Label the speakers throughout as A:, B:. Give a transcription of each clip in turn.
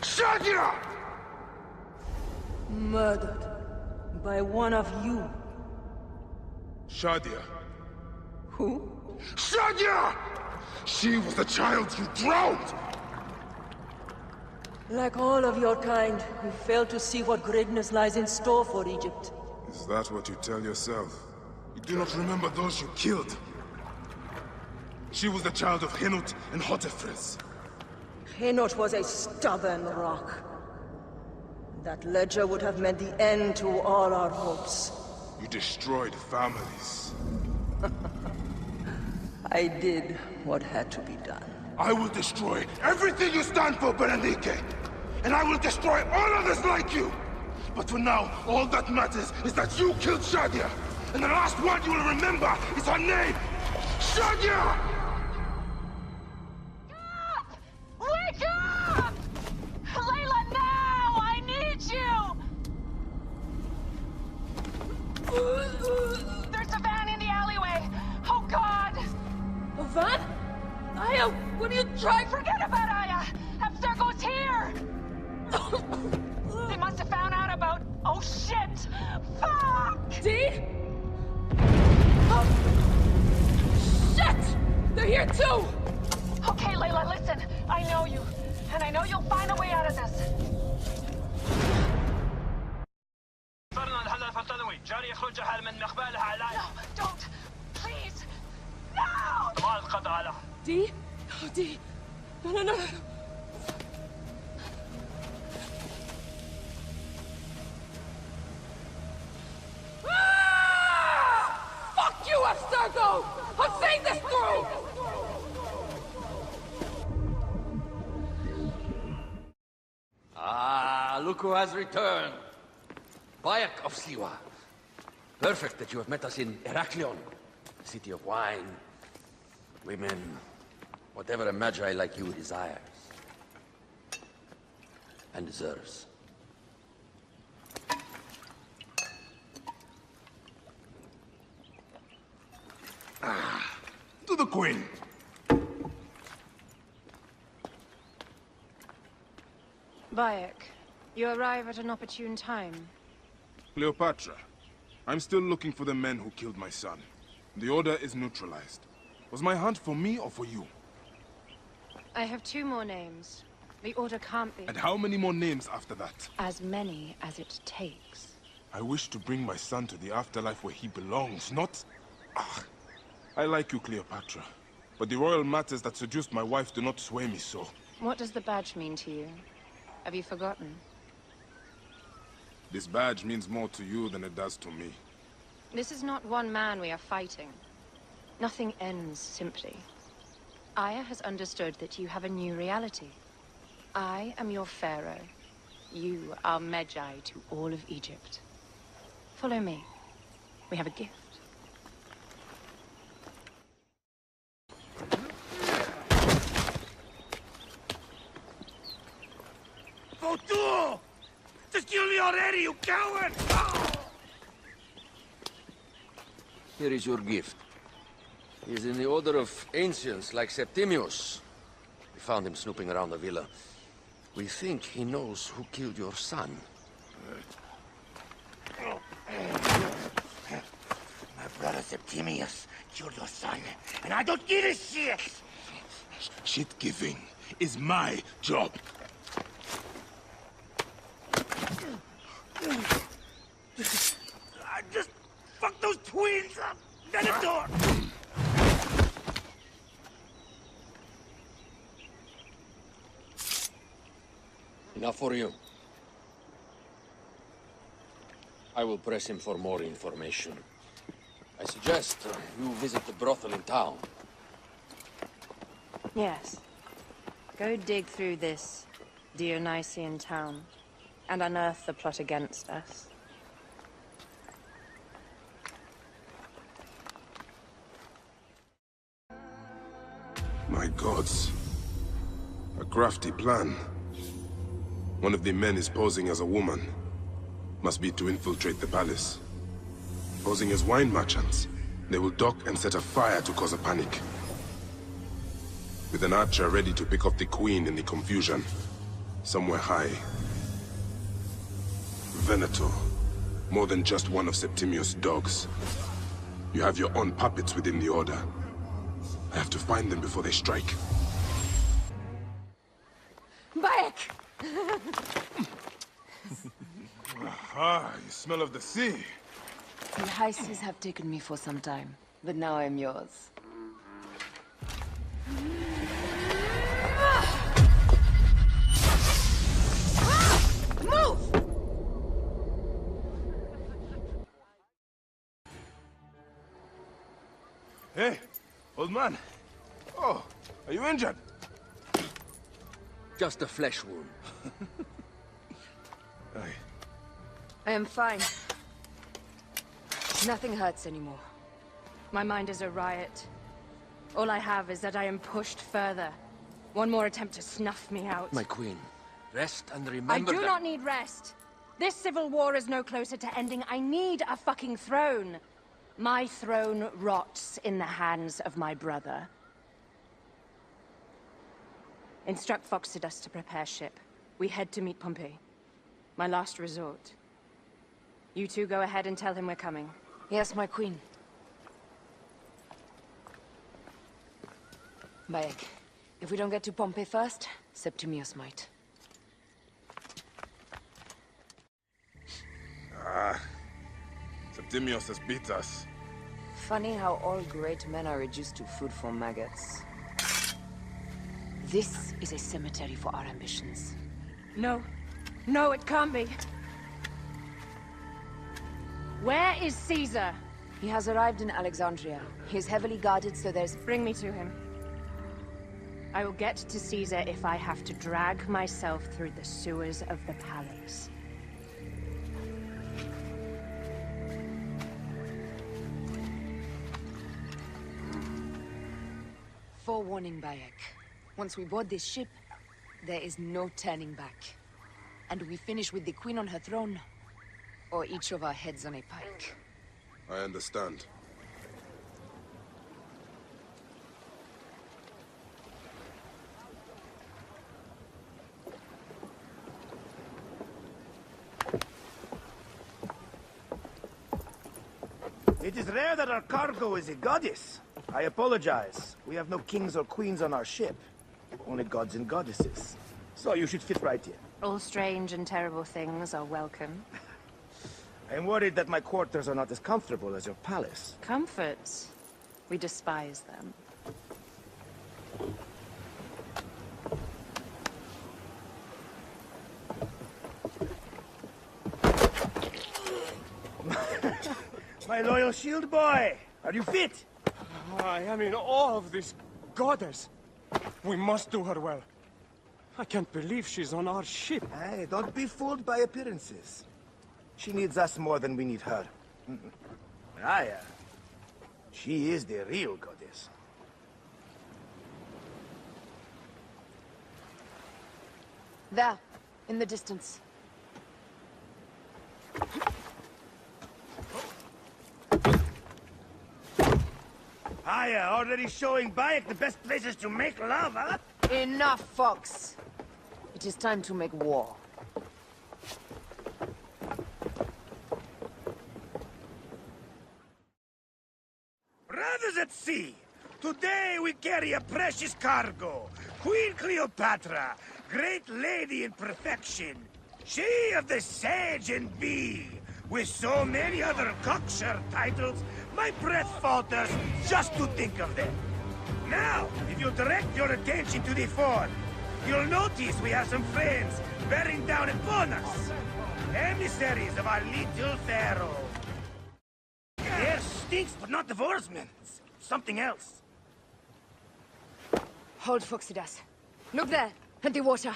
A: Shadia!
B: Murdered by one of you.
A: Shadia.
B: Who?
A: Shadia! She was the child you drowned!
B: Like all of your kind, you fail to see what greatness lies in store for Egypt.
A: Is that what you tell yourself? You do not remember those you killed. She was the child of Henut and Hotefres.
B: Henot was a stubborn rock. That ledger would have meant the end to all our hopes.
A: You destroyed families.
B: I did what had to be done.
A: I will destroy everything you stand for, Berenike! And I will destroy all others like you! But for now, all that matters is that you killed Shadia! And the last one you will remember is her name! Shadia!
C: Wake up! Layla, now! I need you! There's a van in the alleyway! Oh, God!
B: A van? Aya, what are you trying?
C: Forget about Aya! Abstergo's here! They must have found out about... Oh, shit! Fuck!
B: Dee? Oh. Shit! They're here too!
C: Okay, Layla, listen. I know you. And I know you'll find a way out of this. No, don't! Please! No!
B: Dee? Oh, Dee. No. Ah! Fuck you, Abstergo! I'm seeing this through!
D: Ah, look who has returned. Bayek of Siwa. Perfect that you have met us in Heraklion, city of wine, women, whatever a magi like you desires. And deserves.
A: To the Queen!
E: Bayek, you arrive at an opportune time.
A: Cleopatra, I'm still looking for the men who killed my son. The order is neutralized. Was my hunt for me or for you?
E: I have 2 more names. The order can't be...
A: And how many more names after that?
E: As many as it takes.
A: I wish to bring my son to the afterlife where he belongs, not... Ah, I like you, Cleopatra. But the royal matters that seduced my wife do not sway me so.
E: What does the badge mean to you? Have you forgotten?
A: This badge means more to you than it does to me.
E: This is not one man we are fighting. Nothing ends simply. Aya has understood that you have a new reality. I am your pharaoh. You are Magi to all of Egypt. Follow me. We have a gift.
F: Fotu! Just kill me already, you coward!
D: Here is your gift. He is in the order of ancients like Septimius. We found him snooping around the villa. We think he knows who killed your son.
F: My brother Septimius killed your son, and I don't give a shit!
A: Shit-giving is my job.
F: I just fuck those twins up! Venator!
D: Enough for you. I will press him for more information. I suggest you visit the brothel in town.
E: Yes. Go dig through this Dionysian town and unearth the plot against us.
A: My gods. A crafty plan. One of the men is posing as a woman. Must be to infiltrate the palace. Posing as wine merchants, they will dock and set a fire to cause a panic. With an archer ready to pick off the queen in the confusion. Somewhere high. Venator. More than just one of Septimius' dogs. You have your own puppets within the Order. I have to find them before they strike.
B: Back!
A: Ah, you smell of the sea.
G: The high seas have taken me for some time, but now I'm yours.
B: Move!
A: Hey, old man. Oh, are you injured?
D: Just a flesh wound.
A: Aye.
G: I am fine. Nothing hurts anymore.
E: My mind is a riot. All I have is that I am pushed further. One more attempt to snuff me out.
D: My queen, rest and remember
E: I do
D: that...
E: not need rest. This civil war is no closer to ending. I need a fucking throne. My throne rots in the hands of my brother. Instruct Phoxidas to prepare ship. We head to meet Pompey. My last resort. You two go ahead and tell him we're coming.
G: Yes, my queen. Bayek, if we don't get to Pompey first, Septimius might.
A: Septimius has beat us.
G: Funny how all great men are reduced to food for maggots. This is a cemetery for our ambitions.
E: No. No, it can't be. Where is Caesar?
G: He has arrived in Alexandria. He is heavily guarded, so there's...
E: Bring me to him. I will get to Caesar if I have to drag myself through the sewers of the palace.
G: Forewarning, Bayek. Once we board this ship, there is no turning back. And we finish with the queen on her throne, or each of our heads on a pike.
A: I understand.
H: It is rare that our cargo is a goddess. I apologize. We have no kings or queens on our ship. Only gods and goddesses. So you should fit right here.
E: All strange and terrible things are welcome.
H: I am worried that my quarters are not as comfortable as your palace.
E: Comforts. We despise them.
H: My loyal shield boy! Are you fit?
I: I am in awe of this goddess. We must do her well. I can't believe she's on our ship.
H: Hey, don't be fooled by appearances. She needs us more than we need her. Aya, she is the real goddess.
G: There, in the distance.
H: Aya, already showing Bayek the best places to make love, huh?
G: Enough, Fox. It is time to make war.
H: Brothers at sea, today we carry a precious cargo. Queen Cleopatra, great lady in perfection. She of the Sage and Bee. With so many other cocksure titles, my breath falters just to think of them. Now, if you direct your attention to the fort, you'll notice we have some friends bearing down upon us. Emissaries of our little pharaoh. Air stinks, but not the oarsmen. Something else.
G: Hold, Phoxidas. Look there, at the water.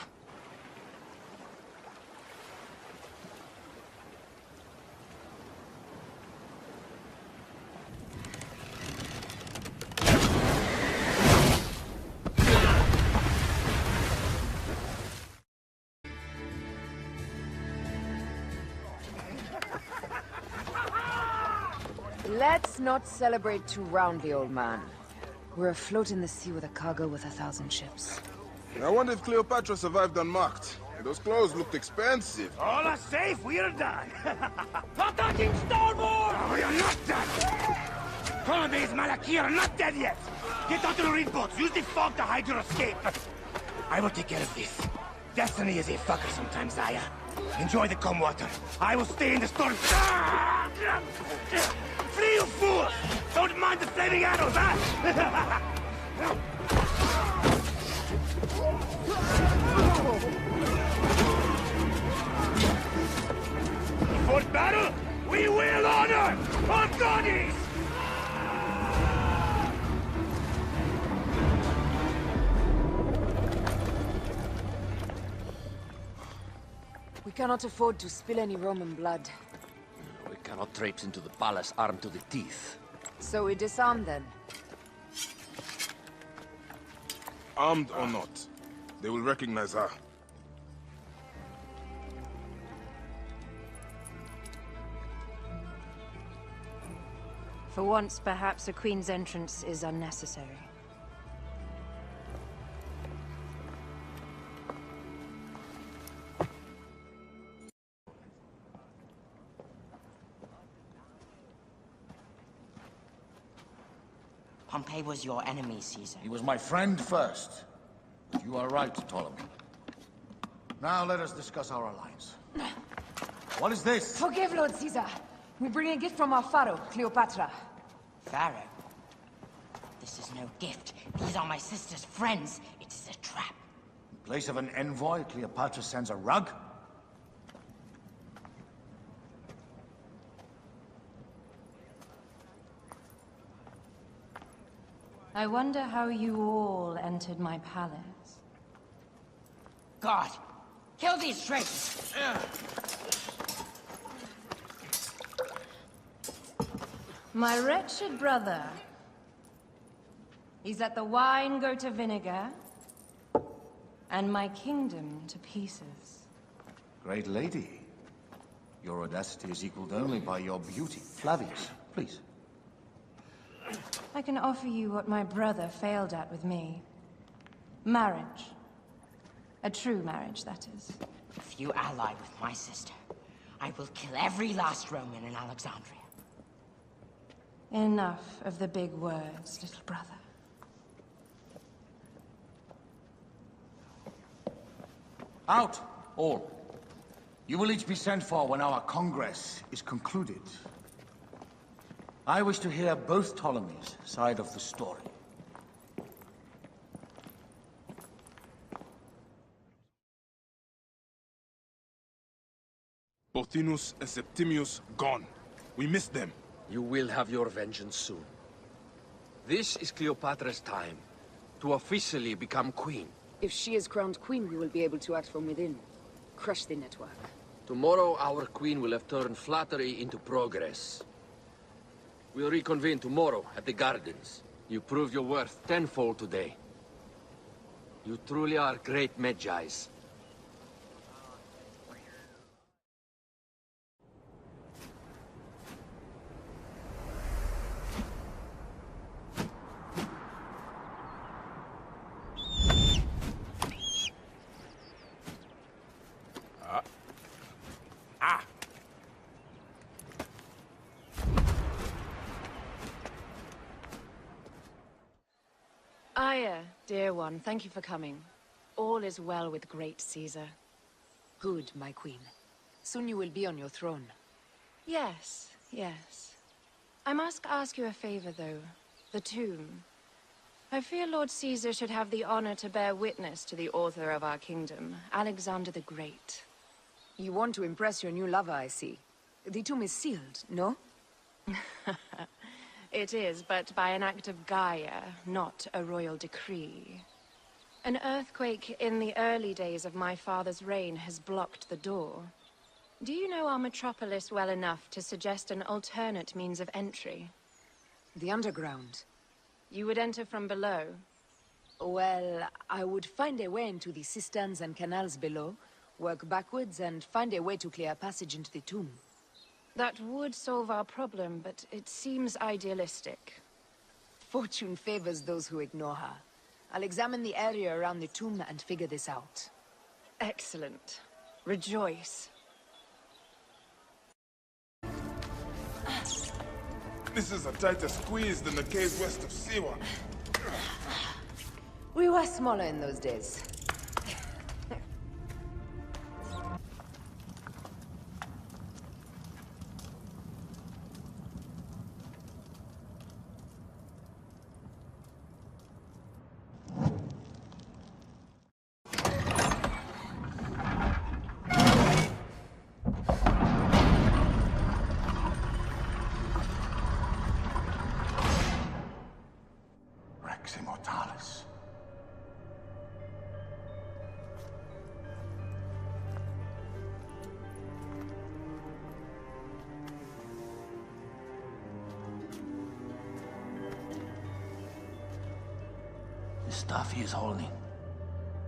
G: Let's not celebrate too roundly, old man. We're afloat in the sea with a cargo with 1,000 ships.
A: I wonder if Cleopatra survived unmarked. Those clothes looked expensive.
H: All are safe, we're done.
I: Not touching starboard!
H: Oh, you're not done! Colonnades Malaki are not dead yet! Get onto the reed boats, use the fog to hide your escape. I will take care of this. Destiny is a fucker sometimes, Aya. Enjoy the calm water. I will stay in the storm. Flee, you fools! Don't mind the flaming arrows, huh? For battle, we will honor our goddess!
G: We cannot afford to spill any Roman blood.
D: We cannot traipse into the palace armed to the teeth.
G: So we disarm then.
A: Armed or not, they will recognize her.
E: For once, perhaps a queen's entrance is unnecessary.
J: Pompey was your enemy, Caesar.
F: He was my friend first. You are right, Ptolemy. Now let us discuss our alliance. What is this?
G: Forgive, Lord Caesar. We bring a gift from our pharaoh, Cleopatra.
J: Pharaoh? This is no gift. These are my sister's friends. It is a trap.
F: In place of an envoy, Cleopatra sends a rug?
E: I wonder how you all entered my palace.
J: God, kill these traitors!
E: My wretched brother. He's let the wine go to vinegar, and my kingdom to pieces.
F: Great lady. Your audacity is equaled only by your beauty. Flavius, please.
E: I can offer you what my brother failed at with me. Marriage. A true marriage, that is.
J: If you ally with my sister, I will kill every last Roman in Alexandria.
E: Enough of the big words, little brother.
F: Out, all. You will each be sent for when our Congress is concluded. I wish to hear both Ptolemy's side of the story.
A: Pothinus and Septimius gone. We missed them.
D: You will have your vengeance soon. This is Cleopatra's time to officially become queen.
G: If she is crowned queen, we will be able to act from within. Crush the network.
D: Tomorrow, our queen will have turned flattery into progress. We'll reconvene tomorrow at the gardens. You proved your worth tenfold today. You truly are great Magi's.
E: Aya, dear one, thank you for coming. All is well with great Caesar.
G: Good, my queen. Soon you will be on your throne.
E: Yes, yes. I must ask you a favor, though. The tomb. I fear Lord Caesar should have the honor to bear witness to the author of our kingdom, Alexander the Great.
G: You want to impress your new lover, I see. The tomb is sealed, no?
E: It is, but by an act of Gaia, not a royal decree. An earthquake in the early days of my father's reign has blocked the door. Do you know our metropolis well enough to suggest an alternate means of entry?
G: The underground.
E: You would enter from below?
G: Well, I would find a way into the cisterns and canals below, work backwards, and find a way to clear a passage into the tomb.
E: That would solve our problem, but it seems idealistic.
G: Fortune favors those who ignore her. I'll examine the area around the tomb and figure this out.
E: Excellent. Rejoice.
A: This is a tighter squeeze than the caves west of Siwa.
G: We were smaller in those days.
F: Rex Immortalis.
D: The stuff he is holding.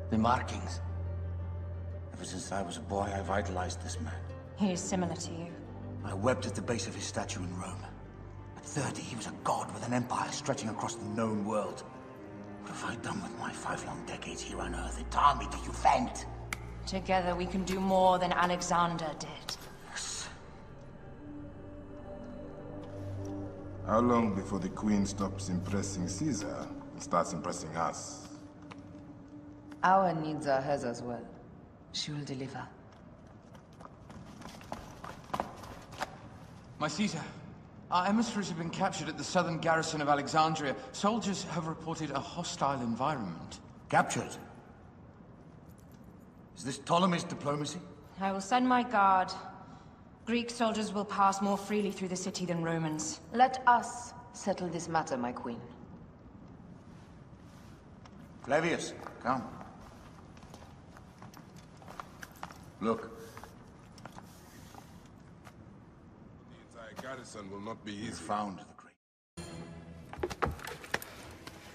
D: The markings.
F: Ever since I was a boy, I vitalized this man.
E: He is similar to you.
F: I wept at the base of his statue in Rome. At 30, he was a god with an empire stretching across the known world. What have I done with my 5 long decades here on Earth? It taught me to you vent.
E: Together we can do more than Alexander did.
F: Yes.
A: How long before the Queen stops impressing Caesar and starts impressing us?
G: Our needs are hers as well. She will deliver.
K: My Caesar, our emissaries have been captured at the southern garrison of Alexandria. Soldiers have reported a hostile environment.
F: Captured? Is this Ptolemy's diplomacy?
E: I will send my guard. Greek soldiers will pass more freely through the city than Romans.
G: Let us settle this matter, my queen.
F: Flavius, come. Look.
A: The entire garrison will not be easy.
F: We found the great...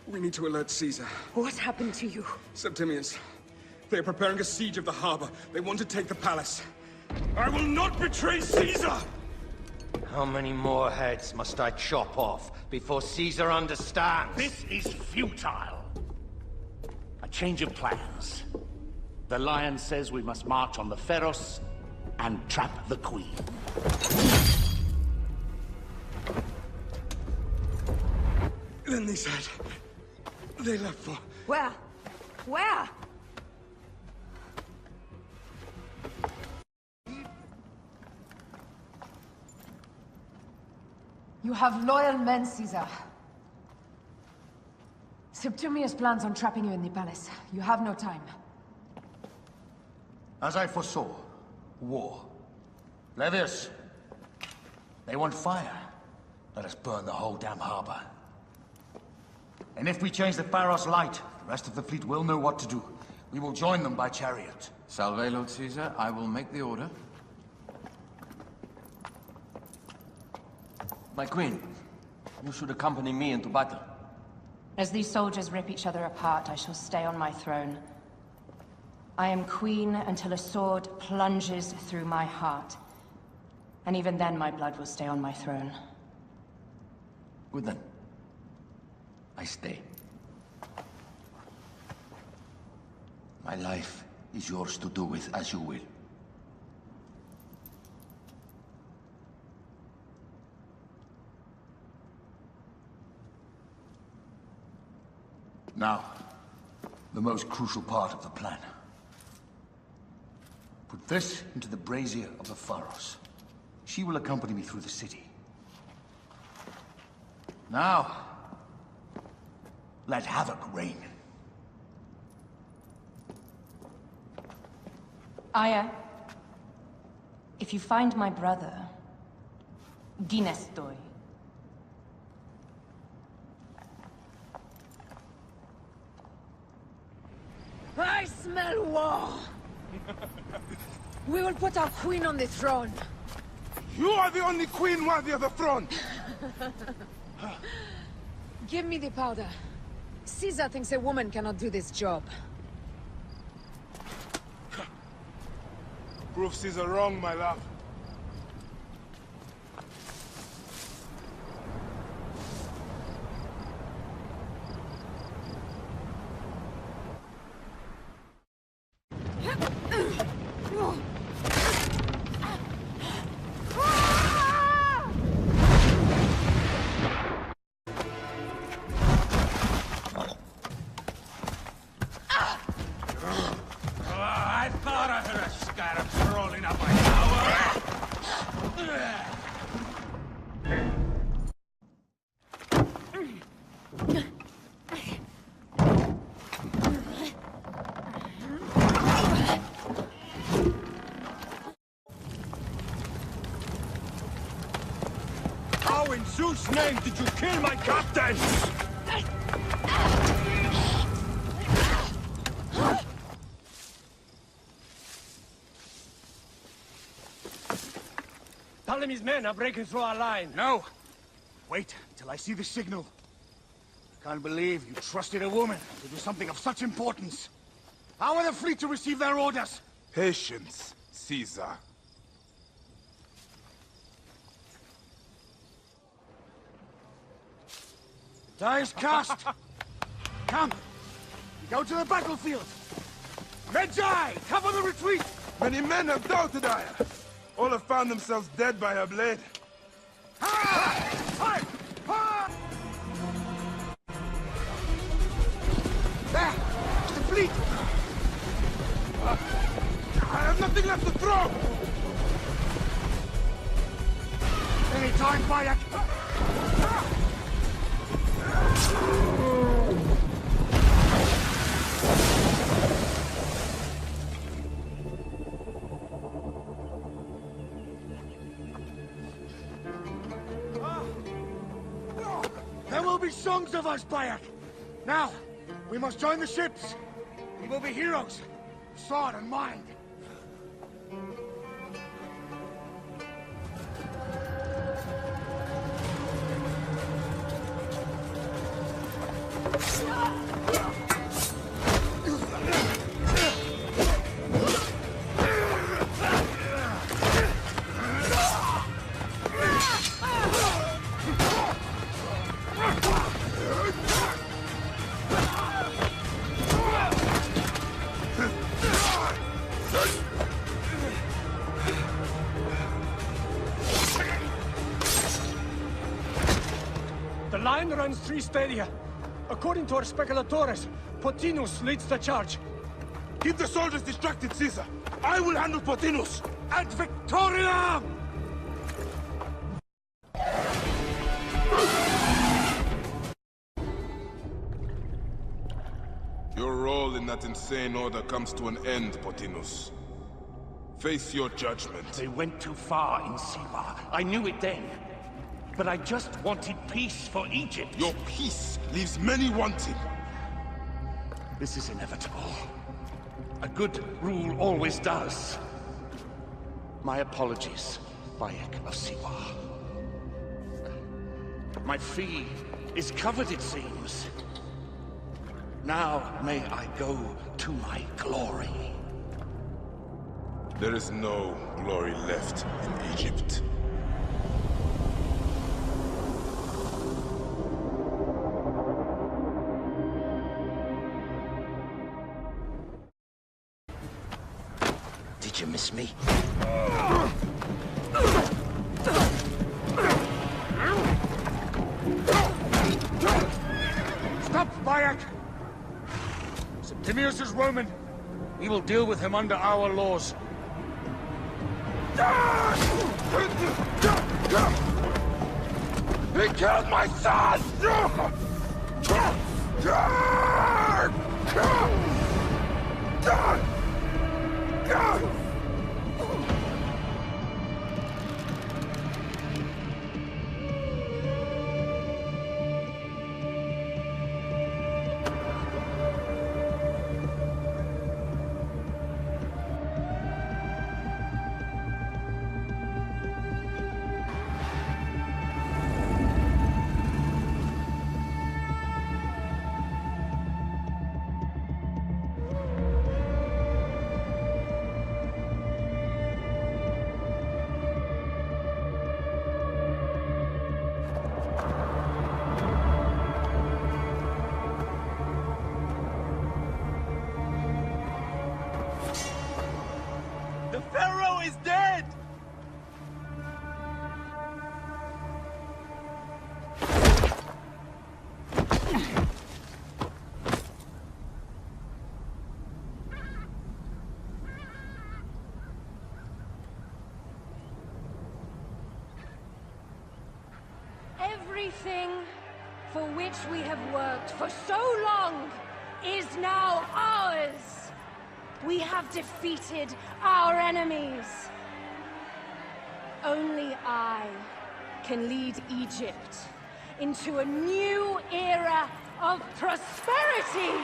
I: We need to alert Caesar.
G: What happened to you?
I: Septimius. They are preparing a siege of the harbor. They want to take the palace. I will not betray Caesar!
D: How many more heads must I chop off before Caesar understands?
H: This is futile. A change of plans. The Lion says we must march on the Pharos and trap the Queen.
I: Then they said... they left for...
G: Where? Where? You have loyal men, Caesar. Septimius plans on trapping you in the palace. You have no time.
F: As I foresaw, war. Flavius, they want fire. Let us burn the whole damn harbor. And if we change the Pharos light, the rest of the fleet will know what to do. We will join them by chariot.
K: Salve, Lord Caesar. I will make the order. My queen, you should accompany me into battle.
E: As these soldiers rip each other apart, I shall stay on my throne. I am queen until a sword plunges through my heart. And even then my blood will stay on my throne.
D: Good then. I stay. My life is yours to do with as you will.
F: Now, the most crucial part of the plan. Put this into the brazier of the Pharos. She will accompany me through the city. Now, let havoc reign.
E: Aya, if you find my brother, Ginestoy.
G: I smell war! We will put our queen on the throne.
A: You are the only queen worthy of the throne!
G: Give me the powder. Caesar thinks a woman cannot do this job.
A: Prove Caesar wrong, my love.
H: whose name did you kill my captain?
I: Ptolemy's men are breaking through our line.
H: No! Wait till I see the signal. Can't believe you trusted a woman to do something of such importance. How are the fleet to receive their orders?
A: Patience, Caesar.
H: Die is cast. Come, we go to the battlefield. Medjay, cover the retreat.
A: Many men have doubted Aya. All have found themselves dead by her blade.
H: There! The fleet!
A: I have nothing left to throw!
H: Any time, Bayek! There will be songs of us, Bayek! Now, we must join the ships! We will be heroes, sword and mind!
I: The line runs 3 stadia. According to our speculatores, Pothinus leads the charge.
A: Keep the soldiers distracted, Caesar. I will handle Pothinus.
H: Ad Victoriam!
A: Your role in that insane order comes to an end, Pothinus. Face your judgment.
F: They went too far in Siwa. I knew it then. But I just wanted peace for Egypt.
A: Your peace leaves many wanting.
F: This is inevitable. A good rule always does. My apologies, Bayek of Siwa. My fee is covered, it seems. Now may I go to my glory.
A: There is no glory left in Egypt.
D: Did you miss me?
H: Stop, Bayek! Septimius is Roman. We will deal with him under our laws.
A: He killed my son!
H: The Pharaoh is dead!
L: Everything for which we have worked for so long is now ours. We have defeated our enemies. Only I can lead Egypt into a new era of prosperity!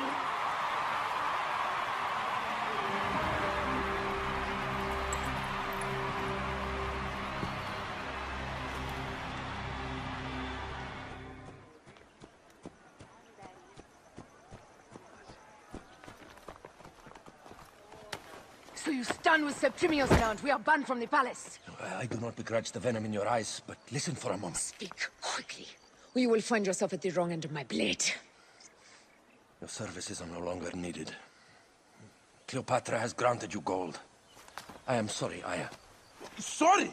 G: So you stand with Septimius now, and we are banned from the palace.
D: I do not begrudge the venom in your eyes, but listen for a moment.
G: Speak quickly, or you will find yourself at the wrong end of my blade.
D: Your services are no longer needed. Cleopatra has granted you gold. I am sorry, Aya.
A: Sorry?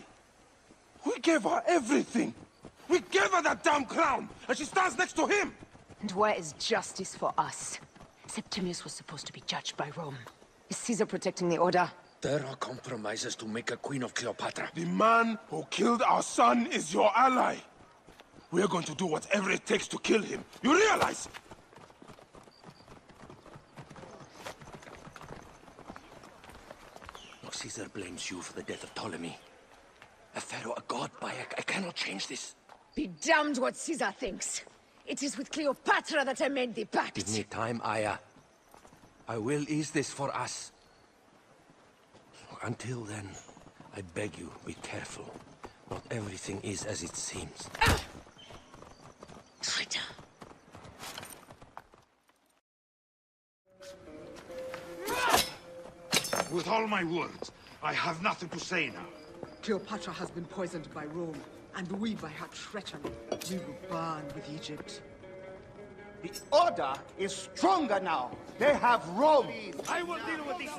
A: We gave her everything. We gave her that damn crown, and she stands next to him.
G: And where is justice for us? Septimius was supposed to be judged by Rome. Is Caesar protecting the order?
D: There are compromises to make a queen of Cleopatra.
A: The man who killed our son is your ally. We're going to do whatever it takes to kill him. You realize?
D: Look, Caesar blames you for the death of Ptolemy. A pharaoh, a god, Bayek. I cannot change this.
G: Be damned what Caesar thinks. It is with Cleopatra that I made the pact.
D: Give me time, Aya. I will ease this for us. Until then, I beg you, be careful. Not everything is as it seems.
G: Traitor.
H: With all my words, I have nothing to say now.
M: Cleopatra has been poisoned by Rome, and we, by her treachery, we will burn with Egypt.
H: The order is stronger now. They have Rome. I will deal with this.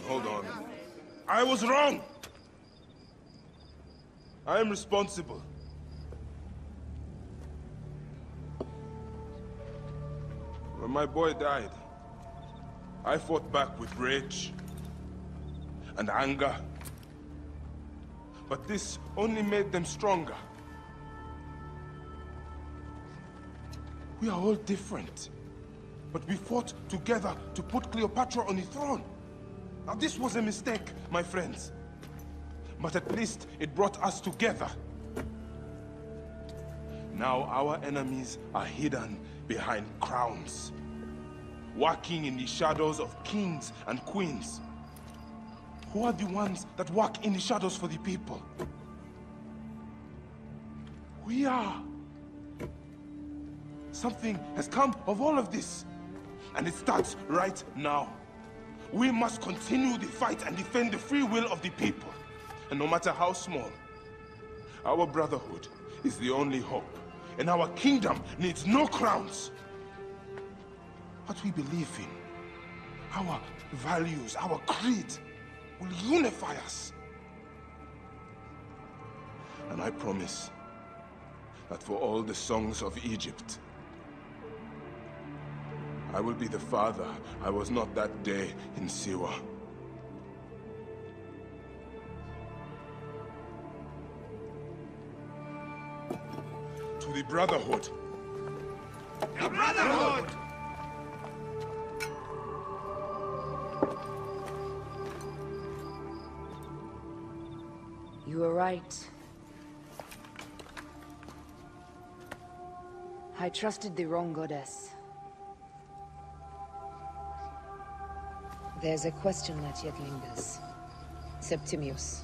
A: Hold on. I was wrong. I am responsible. When my boy died, I fought back with rage and anger. But this only made them stronger. We are all different. But we fought together to put Cleopatra on the throne. Now this was a mistake, my friends. But at least it brought us together. Now our enemies are hidden behind crowns, walking in the shadows of kings and queens. Who are the ones that walk in the shadows for the people? We are. Something has come of all of this, and it starts right now. We must continue the fight and defend the free will of the people. And no matter how small, our brotherhood is the only hope, and our kingdom needs no crowns. What we believe in, our values, our creed, will unify us. And I promise that for all the songs of Egypt, I will be the father I was not that day in Siwa. To the Brotherhood.
H: The Brotherhood!
G: You were right. I trusted the wrong goddess. There's a question that yet lingers. Septimius.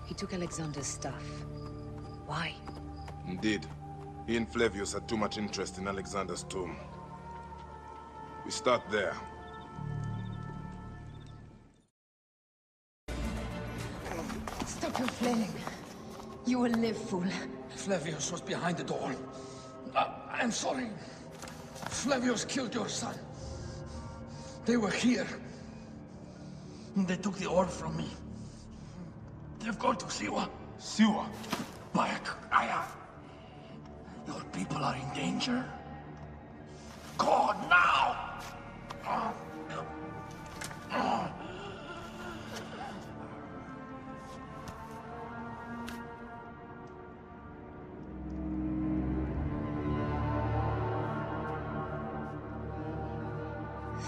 G: He took Alexander's stuff. Why?
A: Indeed. He and Flavius had too much interest in Alexander's tomb. We start there.
G: Stop your flailing. You will live, fool.
D: Flavius was behind the door. I'm sorry. Flavius killed your son. They were here. They took the orb from me. They've gone to Siwa.
A: Siwa?
D: Bayek, Aya. Your people are in danger. Go now!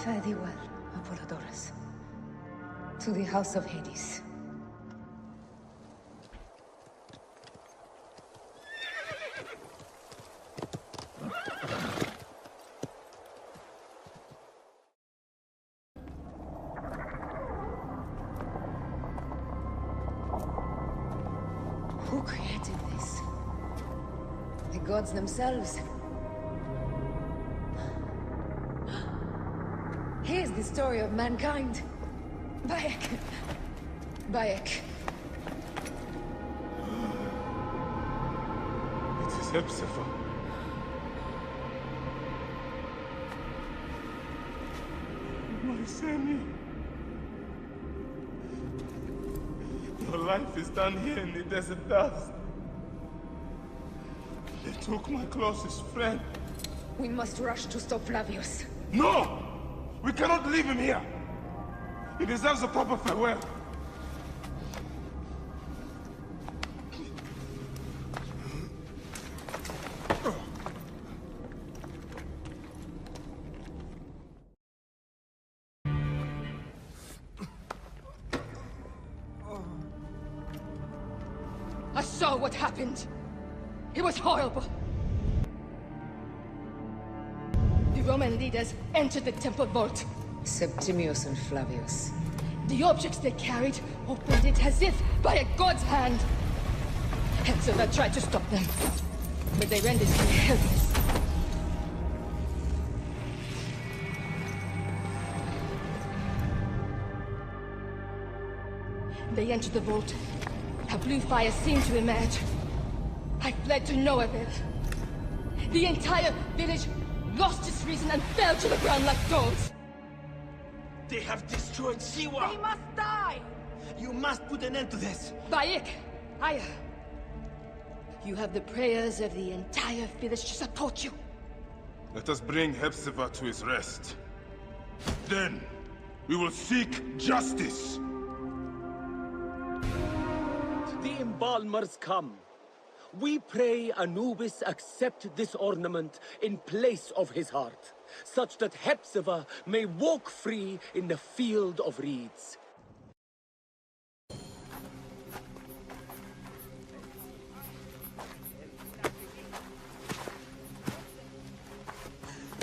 G: Fare thee well, Apollodorus. To the House of Hades. created this? The gods themselves. Here's the story of mankind. Bayek. Bayek.
I: It is Hepzibah. My Sammy. Your life is done here in the desert dust. They took my closest friend.
G: We must rush to stop Flavius.
I: No! We cannot leave him here! He deserves a proper farewell.
G: I saw what happened. It was horrible. The Roman leaders entered the temple vault. Septimius and Flavius. The objects they carried opened it as if by a god's hand. Hepzibah tried to stop them, but they rendered him helpless. They entered the vault. A blue fire seemed to emerge. I fled to no avail. The entire village lost its reason and fell to the ground like dogs.
N: They have destroyed Siwa!
L: They must die!
N: You must put an end to this!
G: Bayek! Aya! You have the prayers of the entire village to support you.
A: Let us bring Hepzibah to his rest. Then, we will seek justice!
N: The embalmers come. We pray Anubis accept this ornament in place of his heart, such that Hepzibah may walk free in the field of reeds.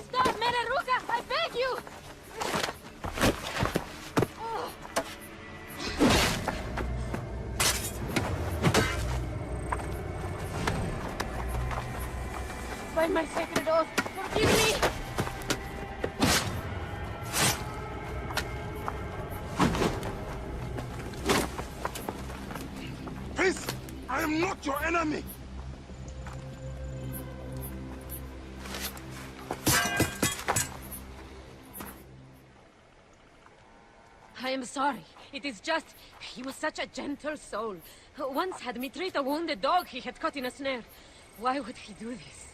L: Stop, Meneruka! I beg you! By my sacred oath, forgive me!
A: Peace! I am not your enemy!
L: I am sorry. It is just... he was such a gentle soul. Once had me treat a wounded dog he had caught in a snare. Why would he do this?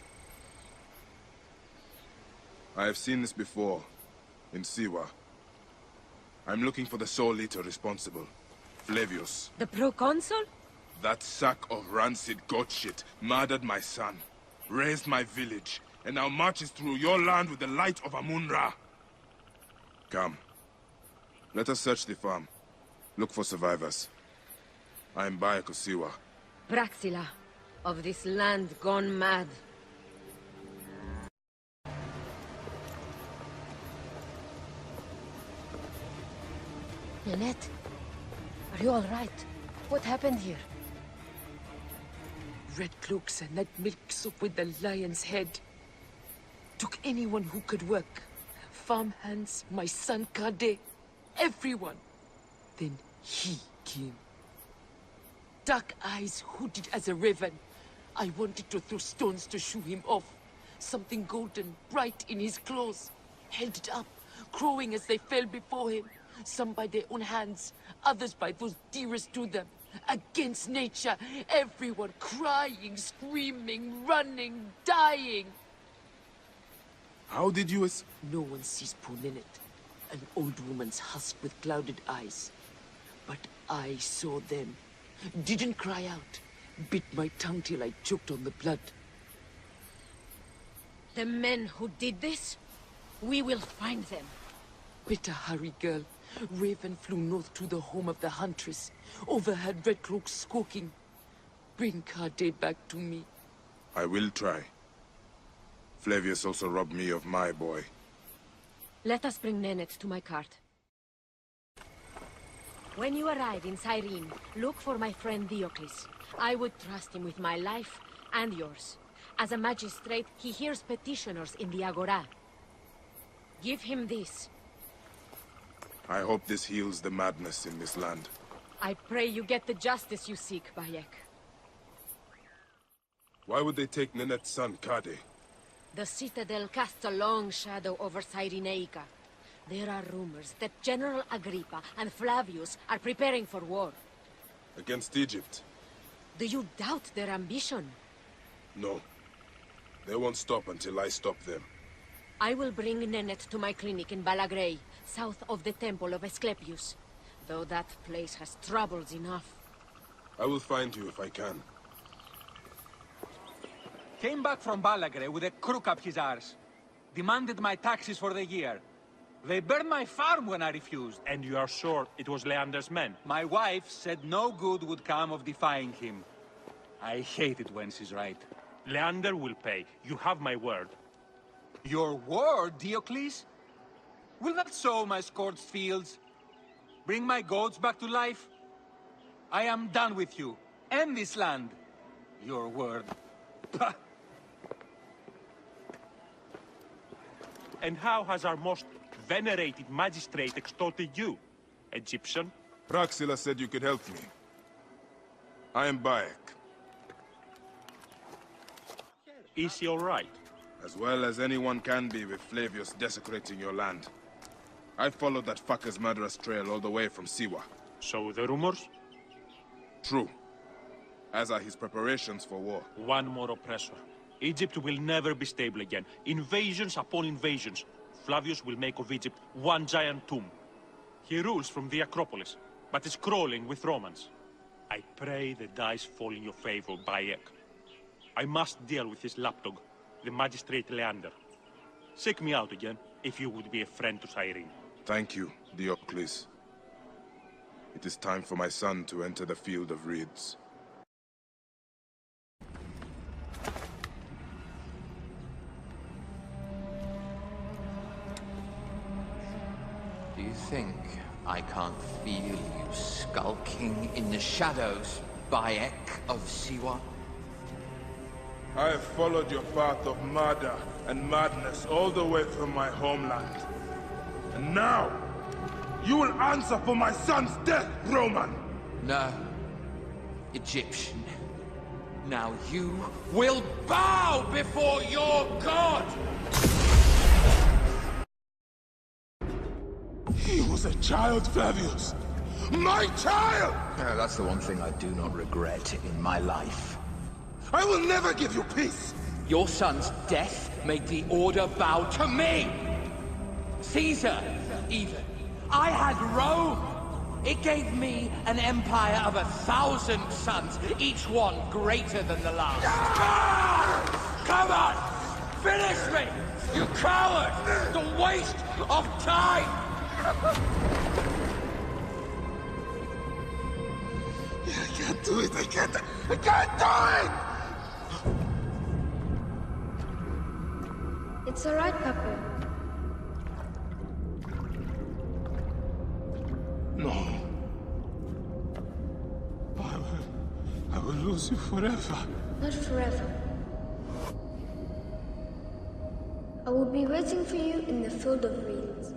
A: I have seen this before, in Siwa. I'm looking for the sole leader responsible, Flavius.
L: The proconsul?
A: That sack of rancid goat shit murdered my son, raised my village, and now marches through your land with the light of Amun-Ra. Come. Let us search the farm. Look for survivors. I am Bayek of Siwa.
L: Praxila, of this land gone mad. Lynette, are you all right? What happened here?
G: Red cloaks and that milk soup with the lion's head. Took anyone who could work. Farmhands, my son Kade, everyone. Then he came. Dark eyes hooded as a raven. I wanted to throw stones to shoo him off. Something golden, bright in his claws. Held it up, crowing as they fell before him. Some by their own hands, others by those dearest to them. Against nature, everyone crying, screaming, running, dying.
A: How did you
G: No one sees poor Lynette, an old woman's husk with clouded eyes. But I saw them. Didn't cry out. Bit my tongue till I choked on the blood.
L: The men who did this? We will find them.
G: Better hurry, girl. Raven flew north to the home of the huntress. Overheard Red Cloaks squawking. Bring Kade back to me.
A: I will try. Flavius also robbed me of my boy.
L: Let us bring Nennet to my cart. When you arrive in Cyrene, look for my friend Diocles. I would trust him with my life and yours. As a magistrate, he hears petitioners in the Agora. Give him this.
A: I hope this heals the madness in this land.
L: I pray you get the justice you seek, Bayek.
A: Why would they take Nenet's son, Kade?
L: The Citadel casts a long shadow over Cyrenaica. There are rumors that General Agrippa and Flavius are preparing for war.
A: Against Egypt?
L: Do you doubt their ambition?
A: No. They won't stop until I stop them.
L: I will bring Nenet to my clinic in Balagrey, south of the Temple of Asclepius. Though that place has troubles enough.
A: I will find you if I can.
O: Came back from Balagrey with a crook up his arse. Demanded my taxes for the year. They burned my farm when I refused.
N: And you are sure it was Leander's men?
O: My wife said no good would come of defying him. I hate it when she's right.
N: Leander will pay. You have my word.
O: Your word, Diocles? Will that sow my scorched fields? Bring my goats back to life? I am done with you, and this land. Your word. Pah!
N: And how has our most venerated magistrate extorted you, Egyptian?
A: Praxila said you could help me. I am Bayek.
N: Is he all right?
A: As well as anyone can be with Flavius desecrating your land. I followed that fucker's murderous trail all the way from Siwa.
N: So the rumors?
A: True. As are his preparations for war.
N: One more oppressor. Egypt will never be stable again. Invasions upon invasions. Flavius will make of Egypt one giant tomb. He rules from the Acropolis, but is crawling with Romans. I pray the dice fall in your favor, Bayek. I must deal with this lapdog, the magistrate Leander. Seek me out again, if you would be a friend to Cyrene.
A: Thank you, Diocles. It is time for my son to enter the field of reeds.
K: Do you think I can't feel you skulking in the shadows, Bayek of Siwa?
A: I have followed your path of murder and madness all the way from my homeland. And now, you will answer for my son's death, Roman!
K: No, Egyptian. Now you will bow before your god!
A: He was a child, Flavius! My child!
K: That's the one thing I do not regret in my life.
A: I will never give you peace!
K: Your son's death made the Order bow to me! Caesar, even. I had Rome! It gave me an empire of 1,000 sons, each one greater than the last. Come on! Finish me! You coward! The waste of time!
A: I can't do it! I can't do it!
P: It's all right, Papa.
A: No. I will lose you forever.
P: Not forever. I will be waiting for you in the field of reeds.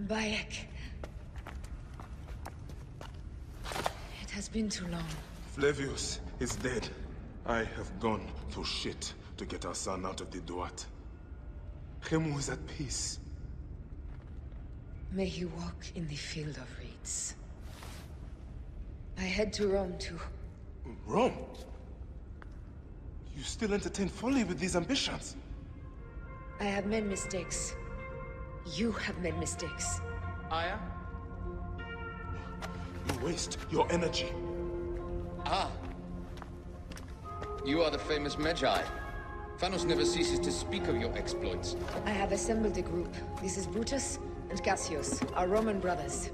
G: Bayek. It has been too long.
A: Flavius is dead. I have gone through shit to get our son out of the Duat. Khemu is at peace.
G: May he walk in the field of reeds. I head to Rome too.
A: Rome? You still entertain folly with these ambitions?
G: I have made mistakes. You have made mistakes.
K: Aya,
A: You waste your energy.
Q: Ah. You are the famous Magi. Thanos never ceases to speak of your exploits.
R: I have assembled a group. This is Brutus and Cassius, our Roman brothers.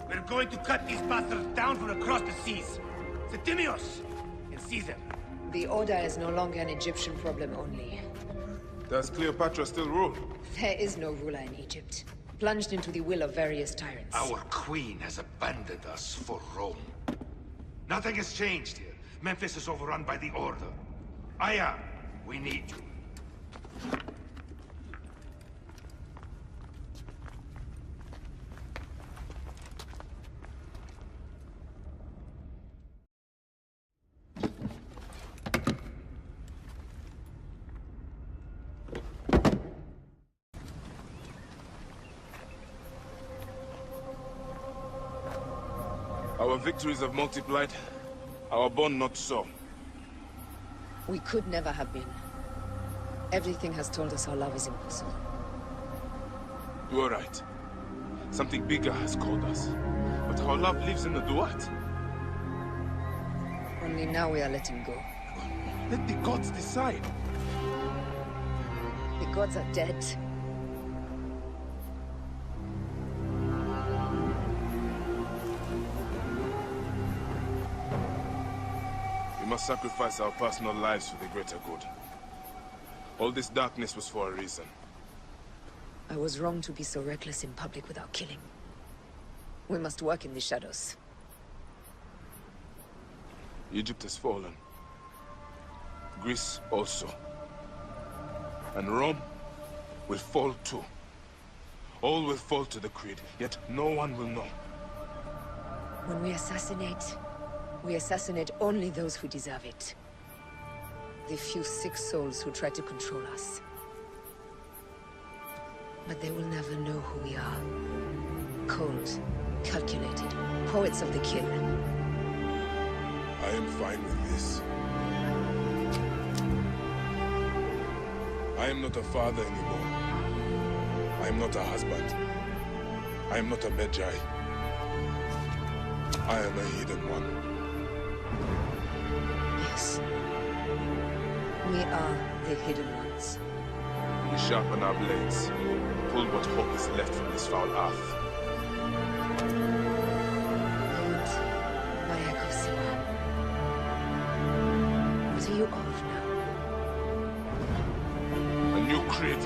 H: We're going to cut these bastards down from across the seas. Septimius and Caesar.
R: The Order is no longer an Egyptian problem only.
A: Does Cleopatra still rule?
R: There is no ruler in Egypt. Plunged into the will of various tyrants.
S: Our queen has abandoned us for Rome. Nothing has changed here. Memphis is overrun by the Order. Aya, we need you.
A: Our victories have multiplied, our bond not so.
R: We could never have been. Everything has told us our love is impossible.
A: You are right. Something bigger has called us. But our love lives in the Duat.
R: Only now we are letting go.
A: Let the gods decide.
R: The gods are dead.
A: We must sacrifice our personal lives for the greater good. All this darkness was for a reason.
R: I was wrong to be so reckless in public without killing. We must work in the shadows.
A: Egypt has fallen. Greece also. And Rome will fall too. All will fall to the creed, yet no one will know.
R: When we assassinate only those who deserve it. The few sick souls who try to control us. But they will never know who we are. Cold, calculated, poets of the kill.
A: I am fine with this. I am not a father anymore. I am not a husband. I am not a Magi. I am a hidden one.
R: Yes. We are the hidden ones.
A: We sharpen our blades, pull what hope is left from this foul earth.
R: Lord, Bayek of Siwa. What are you of now?
A: A new creed.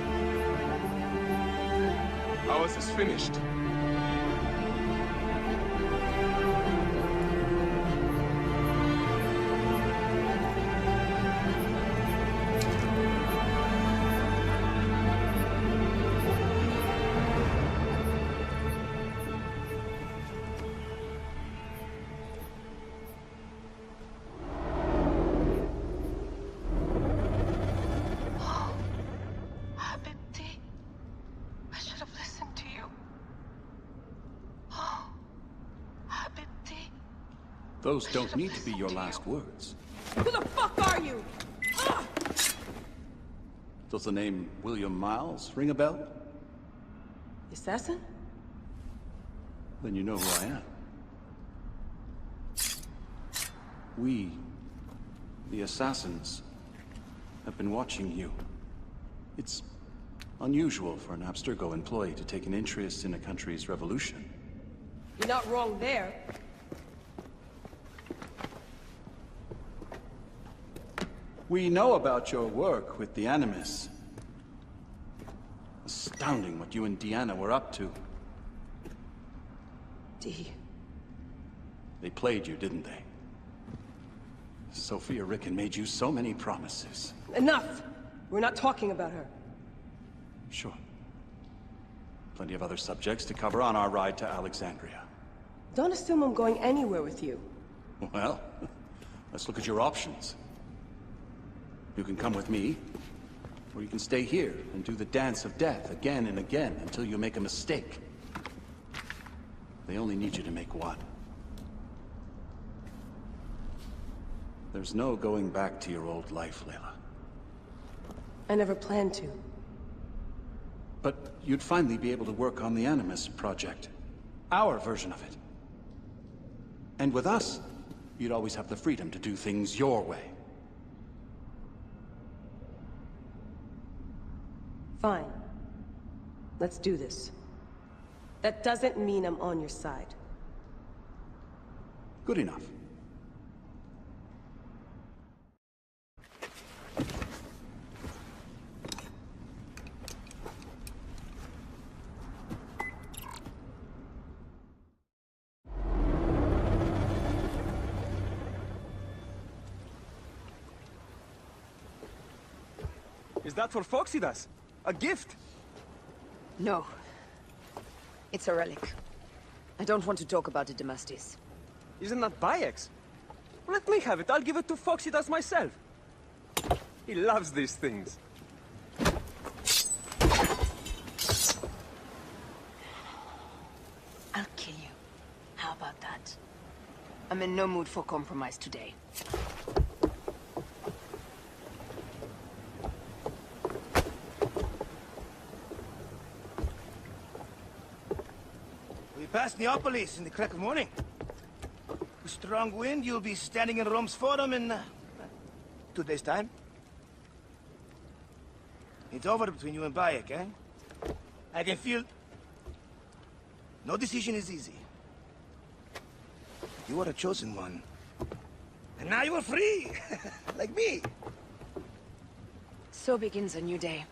A: Ours is finished.
F: Those don't need to be your last words.
B: Who the fuck are you? Ah!
F: Does the name William Miles ring a bell?
B: The assassin?
F: Then you know who I am. We, the assassins, have been watching you. It's unusual for an Abstergo employee to take an interest in a country's revolution.
B: You're not wrong there.
F: We know about your work with the Animus. Astounding what you and Deanna were up to.
B: D.
F: They played you, didn't they? Sophia Ricken made you so many promises.
B: Enough! We're not talking about her.
F: Sure. Plenty of other subjects to cover on our ride to Alexandria.
B: Don't assume I'm going anywhere with you.
F: Well, let's look at your options. You can come with me, or you can stay here and do the dance of death again and again until you make a mistake. They only need you to make one. There's no going back to your old life, Layla.
B: I never planned to.
F: But you'd finally be able to work on the Animus project. Our version of it.
T: And with us, you'd always have the freedom to do things your way.
U: Fine. Let's do this. That doesn't mean I'm on your side.
T: Good enough.
I: Is that for Foxidas? A gift?
R: No. It's a relic. I don't want to talk about it, Damastis.
I: Isn't that Bayek's? Let me have it. I'll give it to Foxidas myself. He loves these things.
R: I'll kill you. How about that? I'm in no mood for compromise today.
H: We pass Neapolis in the crack of morning. With strong wind, you'll be standing in Rome's Forum in 2 days' time. It's over between you and Bayek, eh? I can feel... No decision is easy. You are a chosen one. And now you are free! Like me!
R: So begins a new day.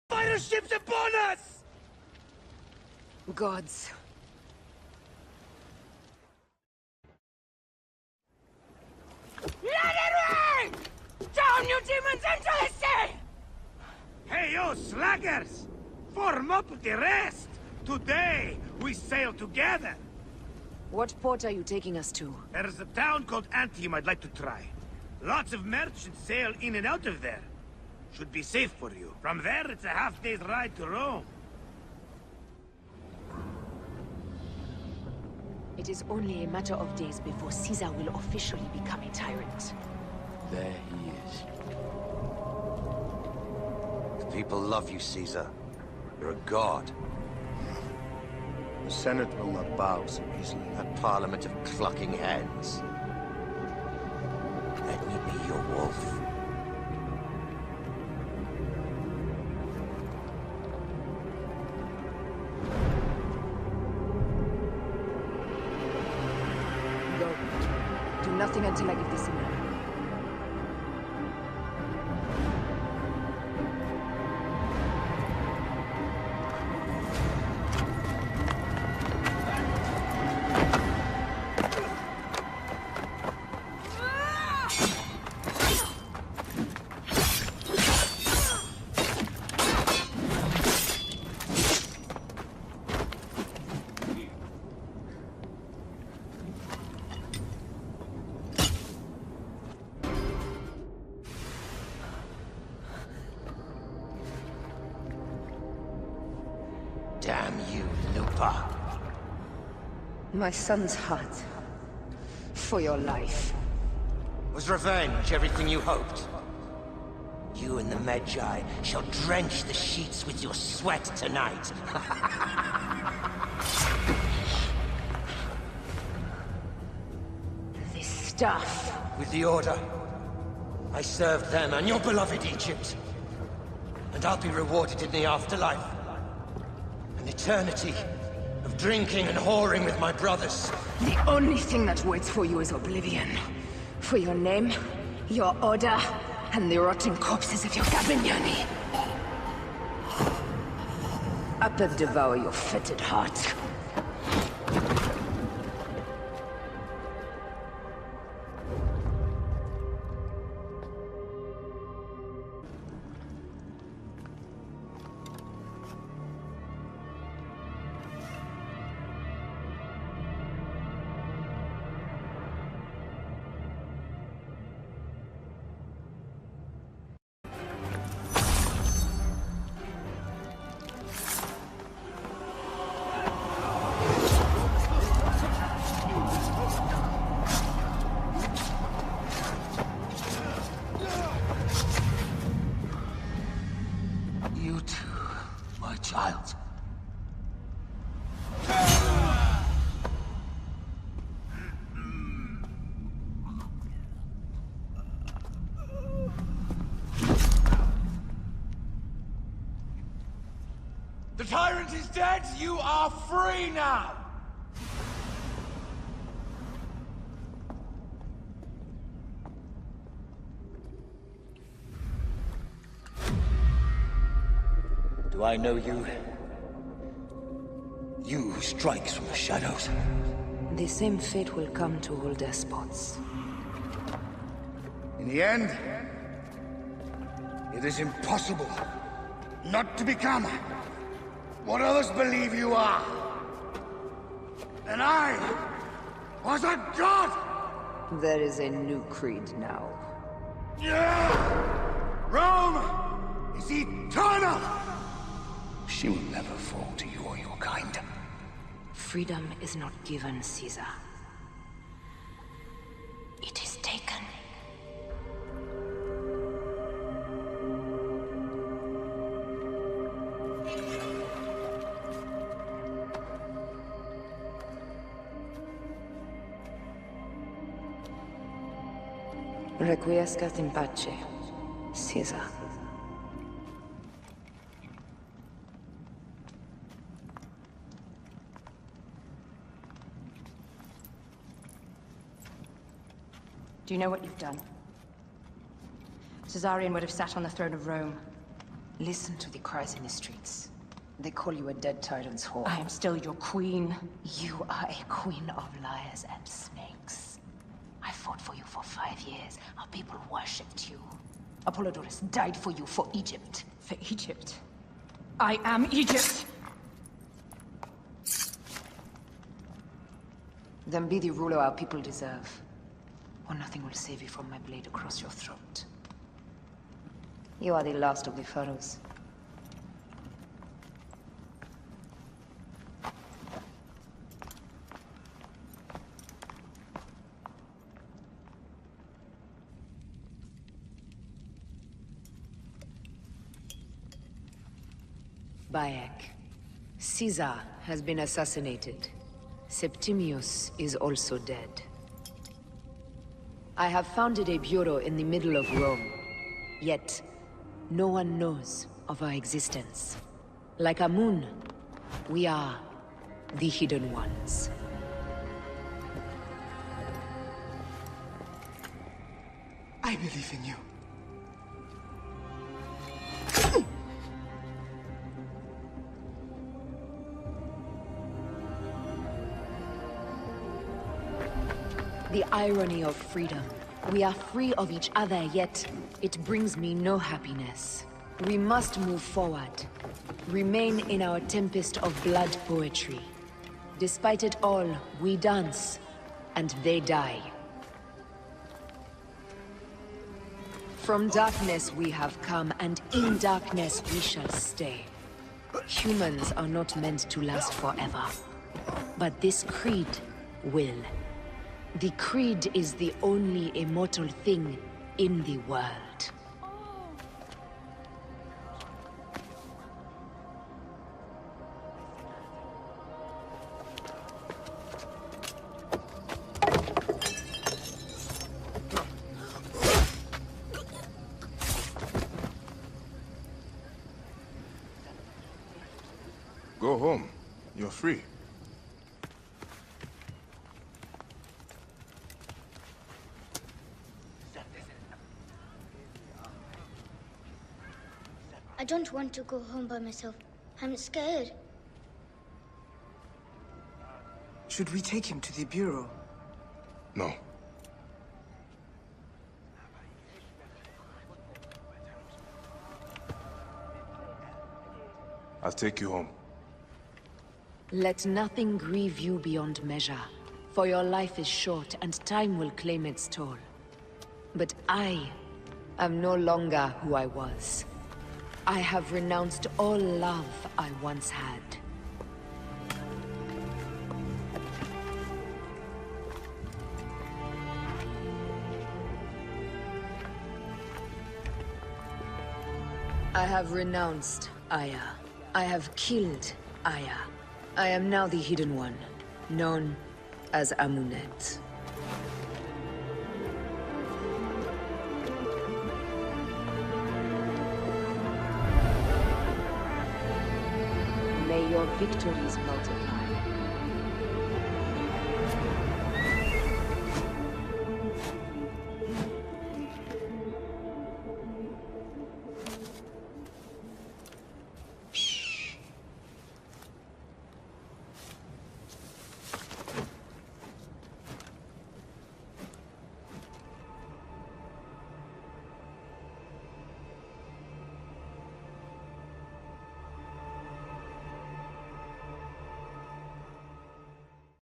H: Fire ships upon us!
R: Gods.
H: Let it rain! Down, you demons, into the sea! Hey, you slackers! Form up with the rest! Today, we sail together!
R: What port are you taking us to?
H: There's a town called Antium I'd like to try. Lots of merchants sail in and out of there. Should be safe for you. From there, it's a half-day's ride to Rome.
L: It is only a matter of days before Caesar will officially become a tyrant.
V: There he is. The people love you, Caesar. You're a god.
W: The Senate will not bow so easily.
V: A parliament of clucking hens. Let me be your wolf.
R: Go. Do nothing until I give the signal.
V: Damn you, Lupa.
R: My son's heart. For your life.
V: Was revenge everything you hoped? You and the Magi shall drench the sheets with your sweat tonight.
R: This stuff.
V: With the Order, I served them and your beloved Egypt. And I'll be rewarded in the afterlife. An eternity of drinking and whoring with my brothers.
R: The only thing that waits for you is oblivion. For your name, your order, and the rotting corpses of your Gabignani. Up and devour your fetid heart.
K: The tyrant is dead! You are free now!
F: Do I know you? You who strikes from the shadows.
R: The same fate will come to all despots.
F: In the end, it is impossible not to become what others believe you are. And I was a god!
R: There is a new creed now.
F: Rome is eternal! She will never fall to you or your kind.
R: Freedom is not given, Caesar. It is taken. Requiescat in pace, Caesar.
C: Do you know what you've done? Caesarion would have sat on the throne of Rome.
R: Listen to the cries in the streets. They call you a dead tyrant's whore.
C: I am still your queen.
R: You are a queen of liars and snakes. I fought for you for 5 years. Our people worshipped you. Apollodorus died for you, for Egypt.
C: For Egypt? I am Egypt!
R: Then be the ruler our people deserve. Or nothing will save you from my blade across your throat. You are the last of the pharaohs. Bayek. Caesar has been assassinated. Septimius is also dead. I have founded a bureau in the middle of Rome. Yet, no one knows of our existence. Like Amun, we are the Hidden Ones.
M: I believe in you.
R: The irony of freedom. We are free of each other, yet it brings me no happiness. We must move forward. Remain in our tempest of blood poetry. Despite it all, we dance, and they die. From darkness we have come, and in darkness we shall stay. Humans are not meant to last forever. But this creed will. The creed is the only immortal thing in the world.
A: Go home. You're free.
P: I don't want to go home by myself. I'm scared.
M: Should we take him to the bureau?
A: No. I'll take you home.
R: Let nothing grieve you beyond measure, for your life is short and time will claim its toll. But I am no longer who I was. I have renounced all love I once had. I have renounced Aya. I have killed Aya. I am now the Hidden One, known as Amunet. your victories multiply.